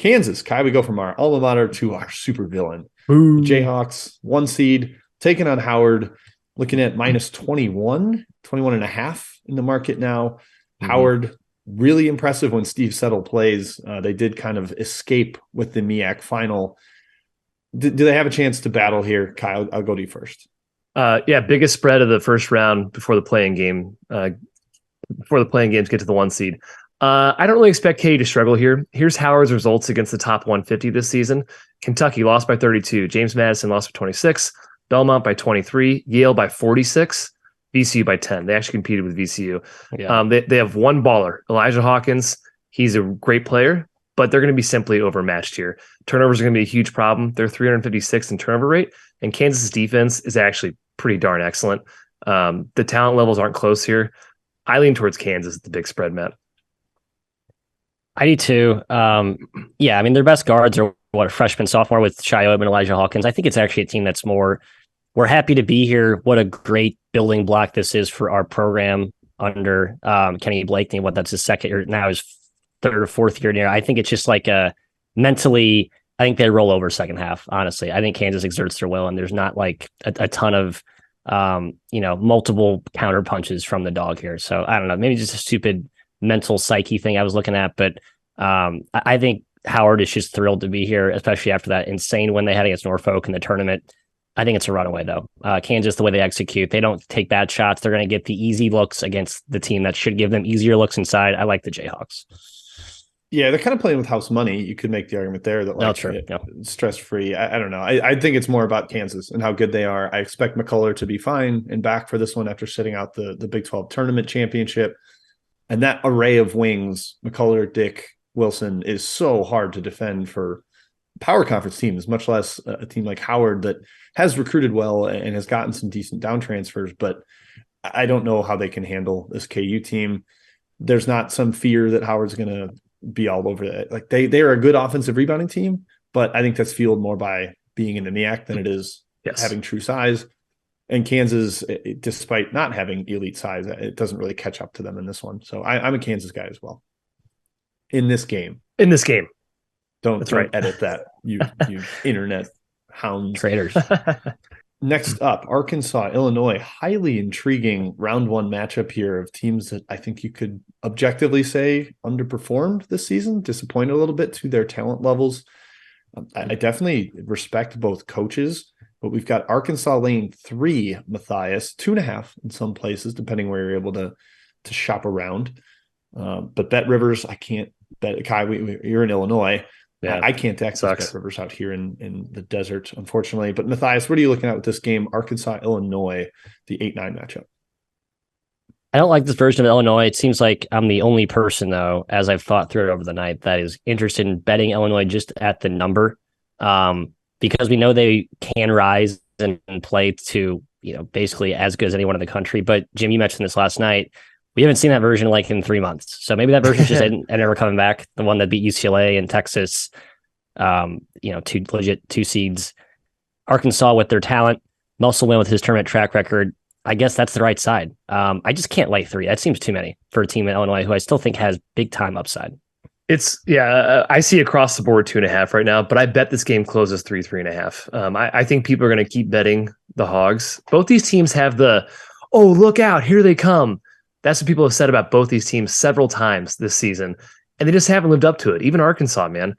Kansas, Kai, we go from our alma mater to our super villain. Ooh. The Jayhawks, 1 seed, taking on Howard, looking at minus 21 and a half in the market now. Howard, really impressive when Steve Settle plays. They did kind of escape with the MEAC final. Do they have a chance to battle here? Kyle, I'll go to you first. Biggest spread of the first round before the playing game. Before the playing games get to the 1 seed. I don't really expect KU to struggle here. Here's Howard's results against the top 150 this season. Kentucky lost by 32. James Madison lost by 26. Belmont by 23. Yale by 46. VCU by 10. They actually competed with VCU. Yeah. They have one baller, Elijah Hawkins. He's a great player, but they're going to be simply overmatched here. Turnovers are going to be a huge problem. They're 356 in turnover rate, and Kansas' defense is actually pretty darn excellent. The talent levels aren't close here. I lean towards Kansas at the big spread, Matt. I do too. Their best guards are a freshman, sophomore with Shiob and Elijah Hawkins. I think it's actually a team that's more, we're happy to be here. What a great building block this is for our program under Kenny Blakeney. That's his second year now, his third or fourth year. I think it's just like mentally, I think they roll over second half. Honestly, I think Kansas exerts their will, and there's not like a ton of multiple counter punches from the dog here. So I don't know, maybe just a stupid mental psyche thing I was looking at, but I think Howard is just thrilled to be here, especially after that insane win they had against Norfolk in the tournament. I think it's a runaway though. Kansas, the way they execute, they don't take bad shots. They're going to get the easy looks against the team that should give them easier looks inside. I like the Jayhawks. Yeah, they're kind of playing with house money. You could make the argument there that stress-free. I don't know. I think it's more about Kansas and how good they are. I expect McCullough to be fine and back for this one after sitting out the Big 12 tournament championship. And that array of wings, McCullough, Dick, Wilson, is so hard to defend for power conference teams, much less a team like Howard that has recruited well and has gotten some decent down transfers. But I don't know how they can handle this KU team. There's not some fear that Howard's going to be all over it. Like they are a good offensive rebounding team, but I think that's fueled more by being in the MEAC than it is having true size. And Kansas, despite not having elite size, it doesn't really catch up to them in this one. So I'm a Kansas guy as well. In this game. Don't edit that, you internet hounds. Traitors. Next up, Arkansas, Illinois. Highly intriguing round 1 matchup here of teams that I think you could objectively say underperformed this season, disappointed a little bit to their talent levels. I definitely respect both coaches, but we've got Arkansas laying 3, Matthias, 2.5 in some places, depending where you're able to shop around. But Bet Rivers, I can't bet. Kai, you're in Illinois. Yeah, I can't access Bet Rivers out here in the desert, unfortunately. But Matthias, what are you looking at with this game? Arkansas, Illinois, the 8-9 matchup. I don't like this version of Illinois. It seems like I'm the only person, though, as I've thought through it over the night, that is interested in betting Illinois just at the number, because we know they can rise and play to, basically as good as anyone in the country. But Jim, you mentioned this last night. We haven't seen that version in 3 months. So maybe that version just ended never coming back. The one that beat UCLA and Texas, two seeds. Arkansas with their talent, Musselman with his tournament track record. I guess that's the right side. I just can't lay 3. That seems too many for a team in Illinois who I still think has big time upside. I see across the board 2.5 right now, but I bet this game closes 3.5. I think people are going to keep betting the Hogs. Both these teams have look out, here they come. That's what people have said about both these teams several times this season, and they just haven't lived up to it. Even Arkansas, man.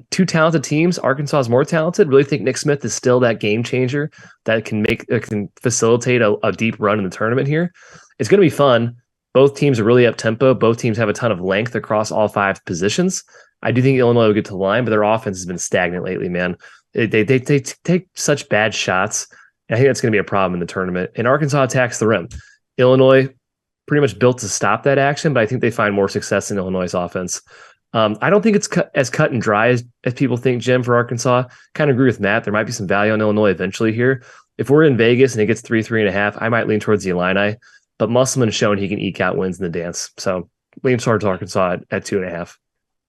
2 talented teams. Arkansas is more talented. Really think Nick Smith is still that game changer that can facilitate a deep run in the tournament here. It's going to be fun. Both teams are really up tempo. Both teams have a ton of length across all 5 positions. I do think Illinois will get to the line, but their offense has been stagnant lately, man. They take such bad shots, and I think that's going to be a problem in the tournament. And Arkansas attacks the rim. Illinois pretty much built to stop that action, but I think they find more success in Illinois' offense. I don't think it's as cut and dry as people think, Jim, for Arkansas. Kind of agree with Matt. There might be some value on Illinois eventually here. If we're in Vegas and it gets 3.5, I might lean towards the Illini, but Musselman has shown he can eke out wins in the dance. So lean towards Arkansas at 2.5.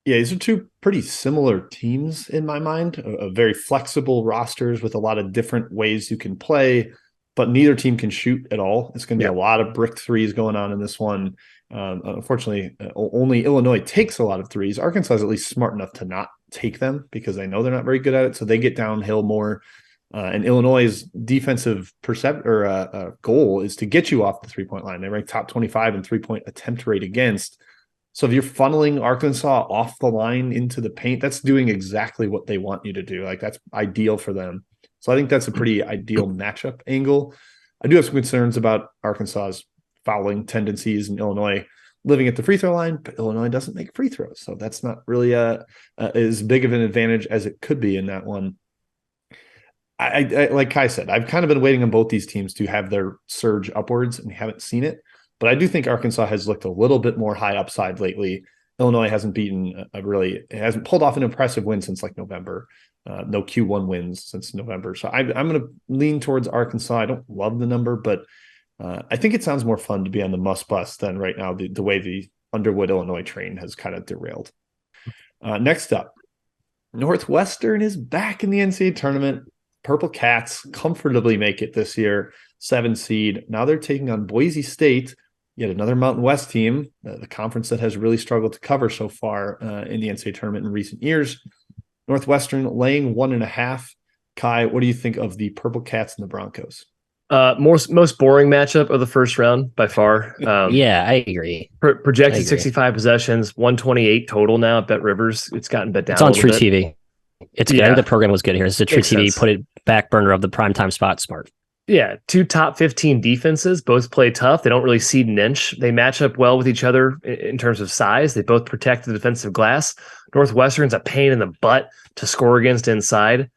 Yeah, these are 2 pretty similar teams in my mind, very flexible rosters with a lot of different ways you can play, but neither team can shoot at all. It's going to be a lot of brick threes going on in this one. Unfortunately, only Illinois takes a lot of threes. Arkansas is at least smart enough to not take them because they know they're not very good at it. So they get downhill more. And Illinois' defensive goal is to get you off the 3-point line. They rank top 25 in 3-point attempt rate against. So if you're funneling Arkansas off the line into the paint, that's doing exactly what they want you to do. Like, that's ideal for them. So I think that's a pretty ideal matchup angle. I do have some concerns about Arkansas's fouling tendencies in Illinois living at the free throw line, but Illinois doesn't make free throws. So that's not really as big of an advantage as it could be in that one. I like Kai said, I've kind of been waiting on both these teams to have their surge upwards, and we haven't seen it. But I do think Arkansas has looked a little bit more high upside lately. Illinois hasn't hasn't pulled off an impressive win since like November. No Q1 wins since November. So I'm going to lean towards Arkansas. I don't love the number, but I think it sounds more fun to be on the must bus than right now the way the Underwood, Illinois train has kind of derailed. Next up, Northwestern is back in the NCAA tournament. Purple Cats comfortably make it this year, 7 seed. Now they're taking on Boise State, yet another Mountain West team, the conference that has really struggled to cover so far in the NCAA tournament in recent years. Northwestern laying 1.5. Kai, what do you think of the Purple Cats and the Broncos? Most boring matchup of the first round by far. Yeah, I agree. Projected 65 possessions, 128 total now at Bet Rivers. It's gotten bet down. It's on True TV. It's good. I think the program was good here. It's a True TV. Put it back burner of the primetime spot. Smart. Yeah, 2 top 15 defenses. Both play tough. They don't really cede an inch. They match up well with each other in terms of size. They both protect the defensive glass. Northwestern's a pain in the butt to score against inside.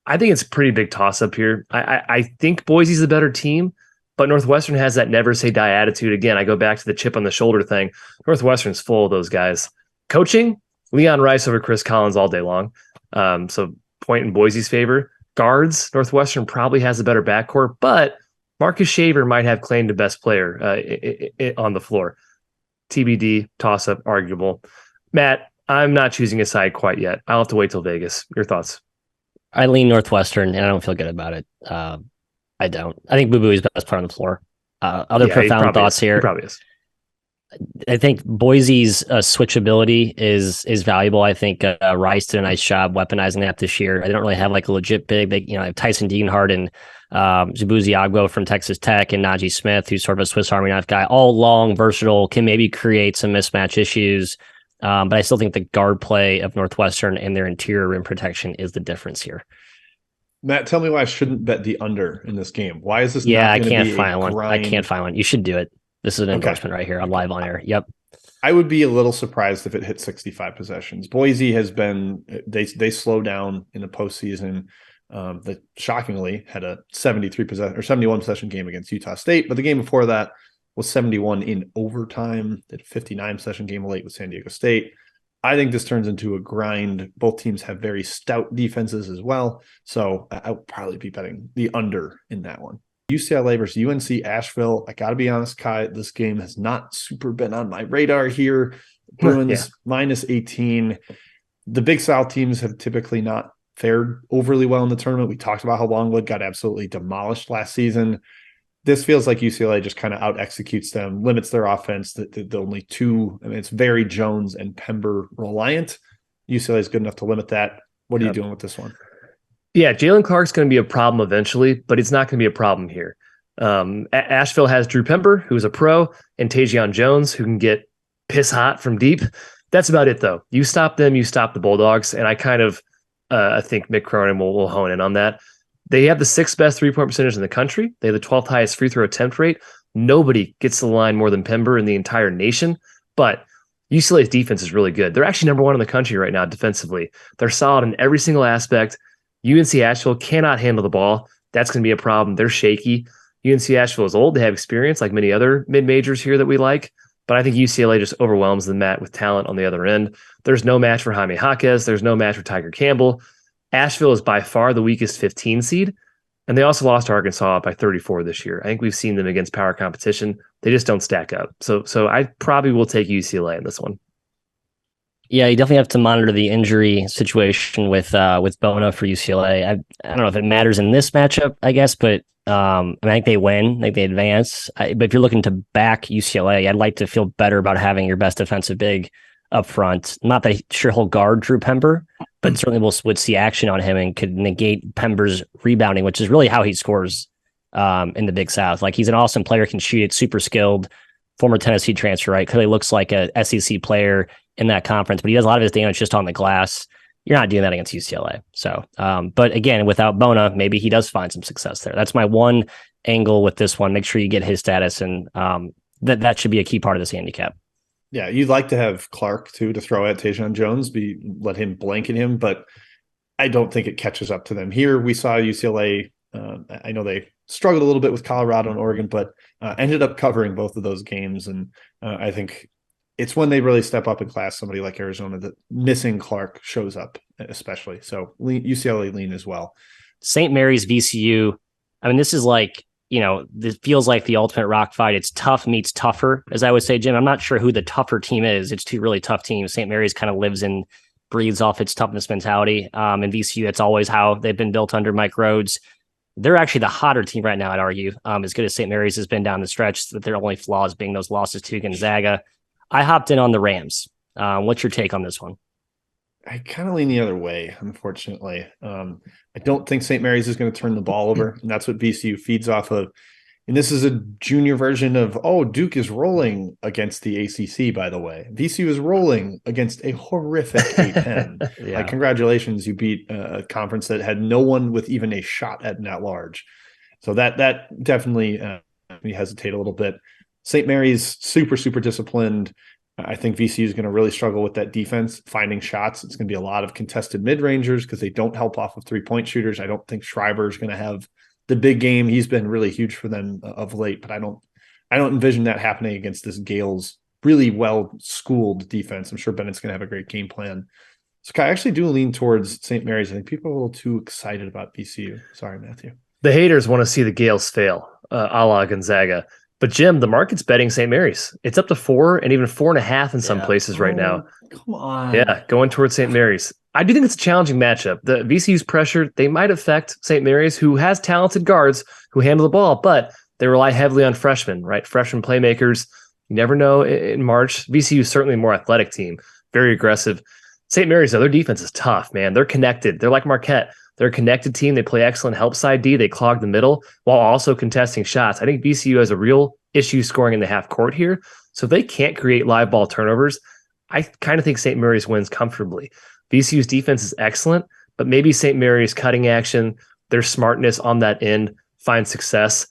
I think it's a pretty big toss-up here. I think Boise's a better team, but Northwestern has that never say die attitude. Again, I go back to the chip on the shoulder thing. Northwestern's full of those guys. Coaching, Leon Rice over Chris Collins all day long. So point in Boise's favor. Guards, Northwestern probably has a better backcourt, but Marcus Shaver might have claim to best player on the floor. TBD, toss-up, arguable. Matt, I'm not choosing a side quite yet. I'll have to wait till Vegas. Your thoughts? I lean Northwestern, and I don't feel good about it. I don't. I think Boo Boo is the best player on the floor. Other profound thoughts here. He probably is. I think Boise's switchability is valuable. I think Rice did a nice job weaponizing that this year. I don't really have like a legit big. They have Tyson Degenhardt and Jabuzi Agbo from Texas Tech and Najee Smith, who's sort of a Swiss Army knife guy. All long, versatile, can maybe create some mismatch issues. But I still think the guard play of Northwestern and their interior rim protection is the difference here. Matt, tell me why I shouldn't bet the under in this game. Why is this? Yeah, I can't find one. I can't find one. You should do it. This is an endorsement right here. I'm live on air. Yep. I would be a little surprised if it hit 65 possessions. Boise has been they slow down in the postseason. They shockingly had a 71 possession game against Utah State, but the game before that was 71 in overtime. Did a 59 possession game late with San Diego State. I think this turns into a grind. Both teams have very stout defenses as well, so I would probably be betting the under in that one. UCLA versus UNC Asheville. I got to be honest, Kai, this game has not super been on my radar here. Bruins minus 18. The Big South teams have typically not fared overly well in the tournament. We talked about how Longwood got absolutely demolished last season. This feels like UCLA just kind of out executes them, limits their offense. The only two, it's very Jones and Pember reliant. UCLA is good enough to limit that. What are you doing with this one? Yeah, Jalen Clark's going to be a problem eventually, but it's not going to be a problem here. Asheville has Drew Pember, who's a pro, and Tajion Jones, who can get piss hot from deep. That's about it, though. You stop them, you stop the Bulldogs, and I kind of I think Mick Cronin will hone in on that. They have the 6th best three-point percentage in the country. They have the 12th highest free throw attempt rate. Nobody gets to the line more than Pember in the entire nation, but UCLA's defense is really good. They're actually number 1 in the country right now defensively. They're solid in every single aspect. UNC Asheville cannot handle the ball. That's going to be a problem. They're shaky. UNC Asheville is old. They have experience like many other mid-majors here that we like, but I think UCLA just overwhelms them, Matt, with talent on the other end. There's no match for Jaime Jaquez. There's no match for Tiger Campbell. Asheville is by far the weakest 15 seed, and they also lost to Arkansas by 34 this year. I think we've seen them against power competition. They just don't stack up. So I probably will take UCLA in this one. Yeah, you definitely have to monitor the injury situation with Bona for UCLA. I don't know if it matters in this matchup, I guess, but I think they win. I think they advance. But if you're looking to back UCLA, I'd like to feel better about having your best defensive big up front. Not that sure he'll guard Drew Pember, but certainly would see action on him and could negate Pember's rebounding, which is really how he scores in the Big South. Like, he's an awesome player, can shoot it, super skilled, former Tennessee transfer, right? Clearly looks like a SEC player in that conference, but he does a lot of his damage just on the glass. You're not doing that against UCLA. So, but again, without Bona, maybe he does find some success there. That's my one angle with this one. Make sure you get his status, and that should be a key part of this handicap. Yeah, you'd like to have Clark too to throw at Tajon Jones, let him blanket him, but I don't think it catches up to them. Here we saw UCLA. I know they struggled a little bit with Colorado and Oregon, but ended up covering both of those games. And I think it's when they really step up in class, somebody like Arizona, that missing Clark shows up, especially. So UCLA lean as well. St. Mary's VCU. I mean, this is like, this feels like the ultimate rock fight. It's tough meets tougher, as I would say, Jim. I'm not sure who the tougher team is. It's two really tough teams. St. Mary's kind of lives and breathes off its toughness mentality. And VCU, that's always how they've been built under Mike Rhodes. They're actually the hotter team right now, I'd argue. As good as St. Mary's has been down the stretch, that their only flaws being those losses to Gonzaga. I hopped in on the Rams. What's your take on this one? I kind of lean the other way, unfortunately. I don't think St. Mary's is going to turn the ball over, and that's what VCU feeds off of. And this is a junior version of, Duke is rolling against the ACC, by the way. VCU is rolling against a horrific A-10. Yeah. Like, congratulations, you beat a conference that had no one with even a shot at an at-large. So that definitely made me hesitate a little bit. St. Mary's super, super disciplined. I think VCU is going to really struggle with that defense, finding shots. It's going to be a lot of contested mid-rangers because they don't help off of three-point shooters. I don't think Schreiber is going to have the big game. He's been really huge for them of late, but I don't envision that happening against this Gales really well-schooled defense. I'm sure Bennett's going to have a great game plan. So I actually do lean towards St. Mary's. I think people are a little too excited about VCU. Sorry, Matthew. The haters want to see the Gales fail, a la Gonzaga. But Jim, the market's betting St. Mary's. It's up to 4 and even 4.5 in some places right now. Come on. Yeah, going towards St. Mary's. I do think it's a challenging matchup. The VCU's pressure, they might affect St. Mary's, who has talented guards who handle the ball, but they rely heavily on freshmen, right? Freshman playmakers. You never know in March. VCU is certainly a more athletic team, very aggressive. St. Mary's, though, their defense is tough, man. They're connected. They're like Marquette. They're a connected team. They play excellent help side D. They clog the middle while also contesting shots. I think VCU has a real issue scoring in the half court here. So if they can't create live ball turnovers, I kind of think St. Mary's wins comfortably. VCU's defense is excellent, but maybe St. Mary's cutting action, their smartness on that end, finds success.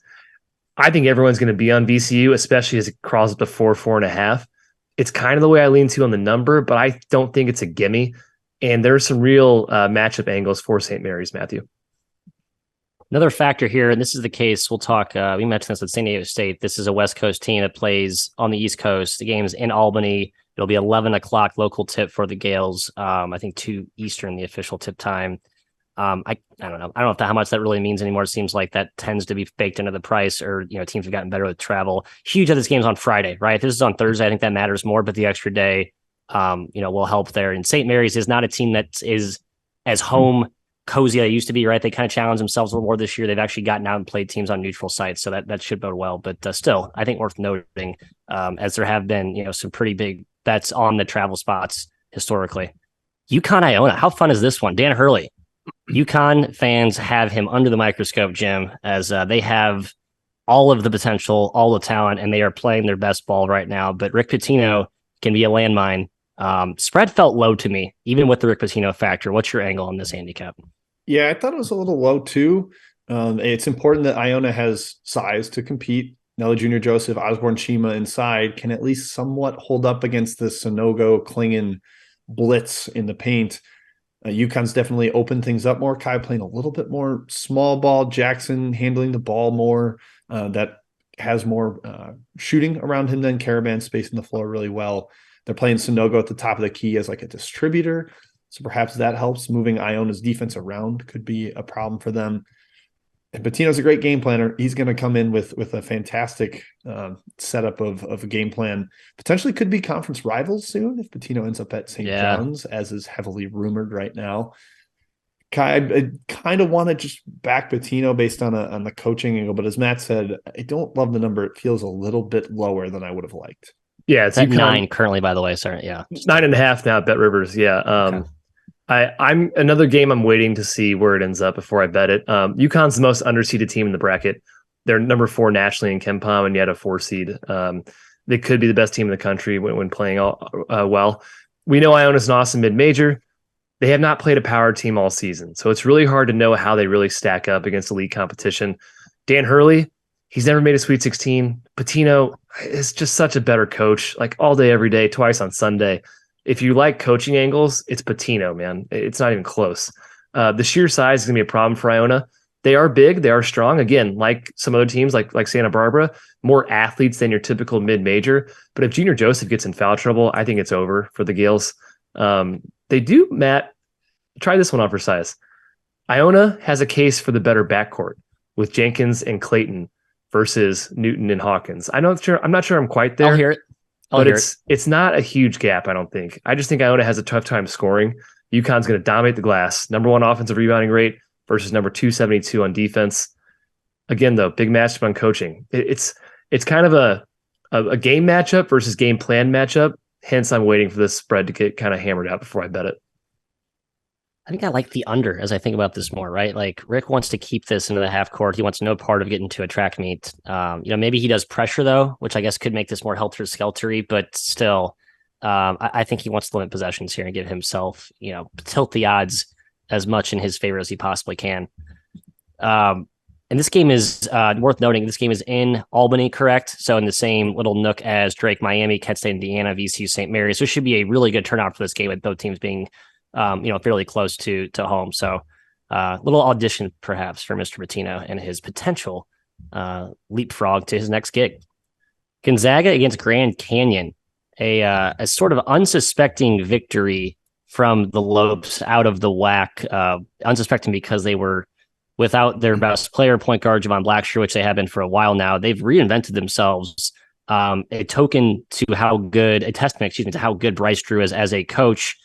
I think everyone's going to be on VCU, especially as it crawls up to 4.5. It's kind of the way I lean to on the number, but I don't think it's a gimme. And there are some real matchup angles for St. Mary's, Matthew. Another factor here, and this is the case, we'll talk, we mentioned this at San Diego State. This is a West Coast team that plays on the East Coast. The game's in Albany. It'll be 11 o'clock local tip for the Gales. I think 2 Eastern, the official tip time. I don't know. I don't know how much that really means anymore. It seems like that tends to be baked into the price, or, teams have gotten better with travel. Huge that this game's on Friday, right? If this is on Thursday, I think that matters more, but the extra day, will help there. And St. Mary's is not a team that is as home cozy they used to be, right? They kind of challenged themselves a little more this year. They've actually gotten out and played teams on neutral sites, so that should bode well. But still, I think worth noting, as there have been, some pretty big bets on the travel spots historically. UConn Iona, how fun is this one? Dan Hurley. UConn fans have him under the microscope, Jim, as they have all of the potential, all the talent, and they are playing their best ball right now. But Rick Pitino can be a landmine. Spread felt low to me, even with the Rick Pitino factor. What's your angle on this handicap? Yeah, I thought it was a little low too. It's important that Iona has size to compete. Nelly Jr. Joseph, Osborne Chima inside can at least somewhat hold up against the Sonogo Klingon blitz in the paint. UConn's definitely opened things up more. Kai playing a little bit more small ball. Jackson handling the ball more. That has more shooting around him than Caravan, spacing the floor really well. They're playing Sonogo at the top of the key as like a distributor. So perhaps that helps. Moving Iona's defense around could be a problem for them. And Pitino's a great game planner. He's going to come in with a fantastic setup of a game plan. Potentially could be conference rivals soon if Pitino ends up at St. John's, as is heavily rumored right now. I kind of want to just back Pitino based on the coaching angle, but as Matt said, I don't love the number. It feels a little bit lower than I would have liked. Yeah, it's at UConn, 9 currently, by the way. Sorry, yeah, 9.5 now at Bet Rivers. Yeah, okay. I'm another game I'm waiting to see where it ends up before I bet it. UConn's the most underseeded team in the bracket. They're number 4 nationally in KenPom, and yet a 4 seed. They could be the best team in the country when playing well. We know Iona's an awesome mid-major. They have not played a power team all season, so it's really hard to know how they really stack up against elite competition. Dan Hurley, he's never made a Sweet 16. Pitino is just such a better coach, like all day, every day, twice on Sunday. If you like coaching angles, it's Pitino, man. It's not even close. The sheer size is going to be a problem for Iona. They are big. They are strong. Again, like some other teams like Santa Barbara, more athletes than your typical mid-major. But if Junior Joseph gets in foul trouble, I think it's over for the Gales. They do, Matt, try this one on for size. Iona has a case for the better backcourt with Jenkins and Clayton versus Newton and Hawkins. I'm not sure I'm quite there. I'll hear it. But it's not a huge gap, I don't think. I just think Iona has a tough time scoring. UConn's going to dominate the glass. Number 1 offensive rebounding rate versus number 272 on defense. Again, though, big matchup on coaching. It's kind of a game matchup versus game plan matchup. Hence, I'm waiting for this spread to get kind of hammered out before I bet it. I think I like the under as I think about this more, right? Like Rick wants to keep this into the half court. He wants no part of getting to a track meet. Maybe he does pressure though, which I guess could make this more helter-skeltery, but still, I think he wants to limit possessions here and give himself, tilt the odds as much in his favor as he possibly can. And this game is worth noting. This game is in Albany, correct? So in the same little nook as Drake, Miami, Kent State, Indiana, VCU, St. Mary's. So it should be a really good turnout for this game with both teams being fairly close to home. So little audition perhaps for Mr. Pitino and his potential leapfrog to his next gig. Gonzaga against Grand Canyon, a sort of unsuspecting victory from the Lopes out of the WAC, unsuspecting because they were without their best player, point guard Javon Blackshear, which they have been for a while now. They've reinvented themselves. A testament to how good Bryce Drew is as a coach.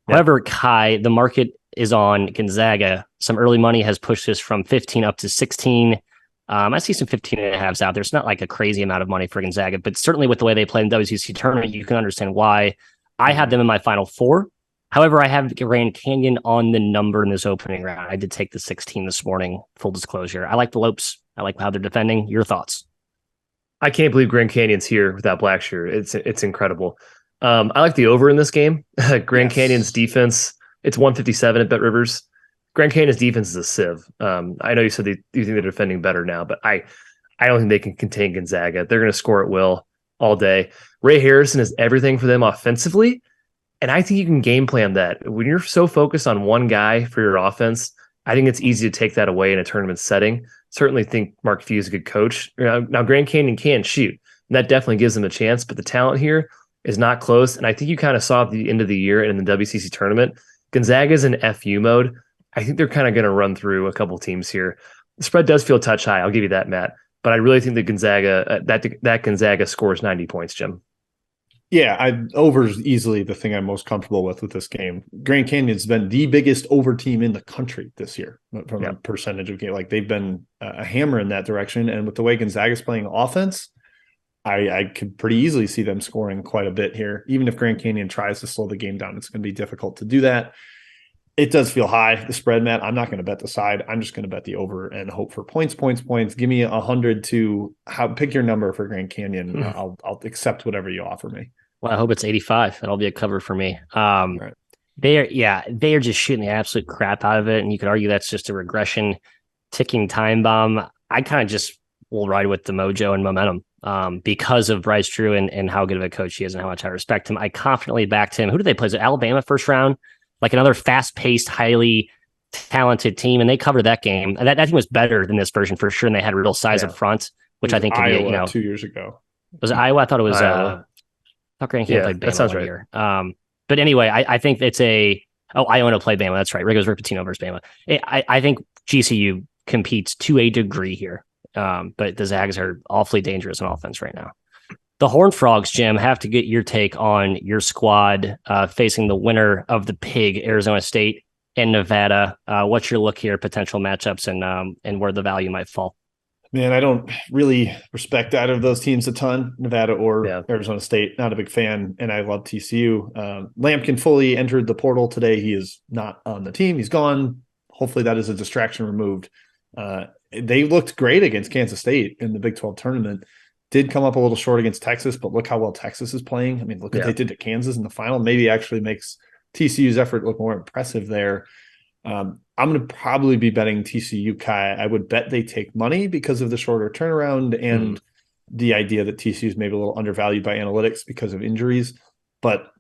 However, Kai, the market is on Gonzaga. Some early money has pushed this from 15 up to 16. I see some 15.5s out there. It's not like a crazy amount of money for Gonzaga, but certainly with the way they play in the WCC tournament, you can understand why. I have them in my final 4. However, I have Grand Canyon on the number in this opening round. I did take the 16 this morning, full disclosure. I like the Lopes. I like how they're defending. Your thoughts? I can't believe Grand Canyon's here without Blackshear. It's incredible. I like the over in this game. Grand Canyon's defense, it's 157 at Bet Rivers. Grand Canyon's defense is a sieve. I know you said you think they're defending better now, but I don't think they can contain Gonzaga. They're going to score at will all day. Ray Harrison is everything for them offensively, and I think you can game plan that. When you're so focused on one guy for your offense, I think it's easy to take that away in a tournament setting. Certainly think Mark Few is a good coach. Now Grand Canyon can shoot, and that definitely gives them a chance, but the talent here is not close. And I think you kind of saw at the end of the year and in the WCC tournament, Gonzaga's in FU mode. I think they're kind of going to run through a couple teams here. The spread does feel touch high. I'll give you that, Matt. But I really think that Gonzaga, that Gonzaga scores 90 points, Jim. Yeah, over is easily the thing I'm most comfortable with this game. Grand Canyon's been the biggest over team in the country this year from a percentage of game. Like they've been a hammer in that direction. And with the way Gonzaga's playing offense, I could pretty easily see them scoring quite a bit here. Even if Grand Canyon tries to slow the game down, it's going to be difficult to do that. It does feel high, the spread, Matt. I'm not going to bet the side. I'm just going to bet the over and hope for points. Give me 100 to pick your number for Grand Canyon. I'll accept whatever you offer me. Well, I hope it's 85. That'll be a cover for me. Right. They are just shooting the absolute crap out of it. And you could argue that's just a regression, ticking time bomb. I kind of just will ride with the mojo and momentum because of Bryce Drew and how good of a coach he is and how much I respect him. I confidently backed him. Who did they play? Is it Alabama first round? Like another fast-paced, highly talented team, and they covered that game. That team was better than this version for sure, and they had real size up front, which I think could Iowa, 2 years ago. Was it Iowa? I thought it was Iowa. I thought Grand Canyon played Bama that sounds one right. year. But anyway, I think it's Iona played Bama. That's right. Rick Pitino versus Bama. I think GCU competes to a degree here, but the Zags are awfully dangerous on offense right now. The Horned Frogs, Jim, have to get your take on your squad facing the winner of the Pig, Arizona State and Nevada. What's your look here, potential matchups, and where the value might fall? Man, I don't really respect either of those teams a ton, Nevada or Arizona State. Not a big fan, and I love TCU. Lampkin fully entered the portal today. He is not on the team. He's gone. Hopefully that is a distraction removed. They looked great against Kansas State in the Big 12 tournament. Did come up a little short against Texas, but look how well Texas is playing. I mean, look what they did to Kansas in the final. Maybe actually makes TCU's effort look more impressive there. I'm going to probably be betting TCU, Kai. I would bet they take money because of the shorter turnaround and the idea that TCU is maybe a little undervalued by analytics because of injuries. But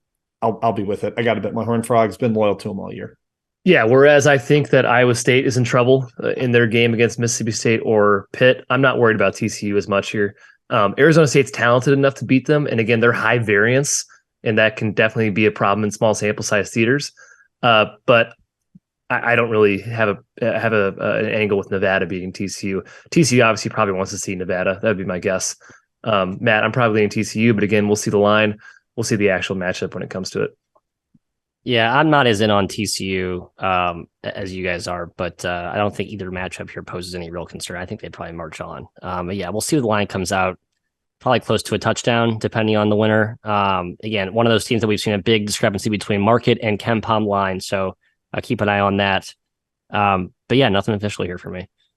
I'll be with it. I got to bet my Horned Frogs. Been loyal to them all year. Yeah, whereas I think that Iowa State is in trouble in their game against Mississippi State or Pitt, I'm not worried about TCU as much here. Arizona State's talented enough to beat them. And again, they're high variance, and that can definitely be a problem in small sample size theaters. But I don't really have an angle with Nevada beating TCU. TCU obviously probably wants to see Nevada. That would be my guess. Matt, I'm probably in TCU, but again, we'll see the line. We'll see the actual matchup when it comes to it. Yeah, I'm not as in on TCU as you guys are, but I don't think either matchup here poses any real concern. I think they'd probably march on. But yeah, we'll see what the line comes out. Probably close to a touchdown, depending on the winner. Again, one of those teams that we've seen a big discrepancy between market and KenPom line, so I'll keep an eye on that. But yeah, nothing official here for me.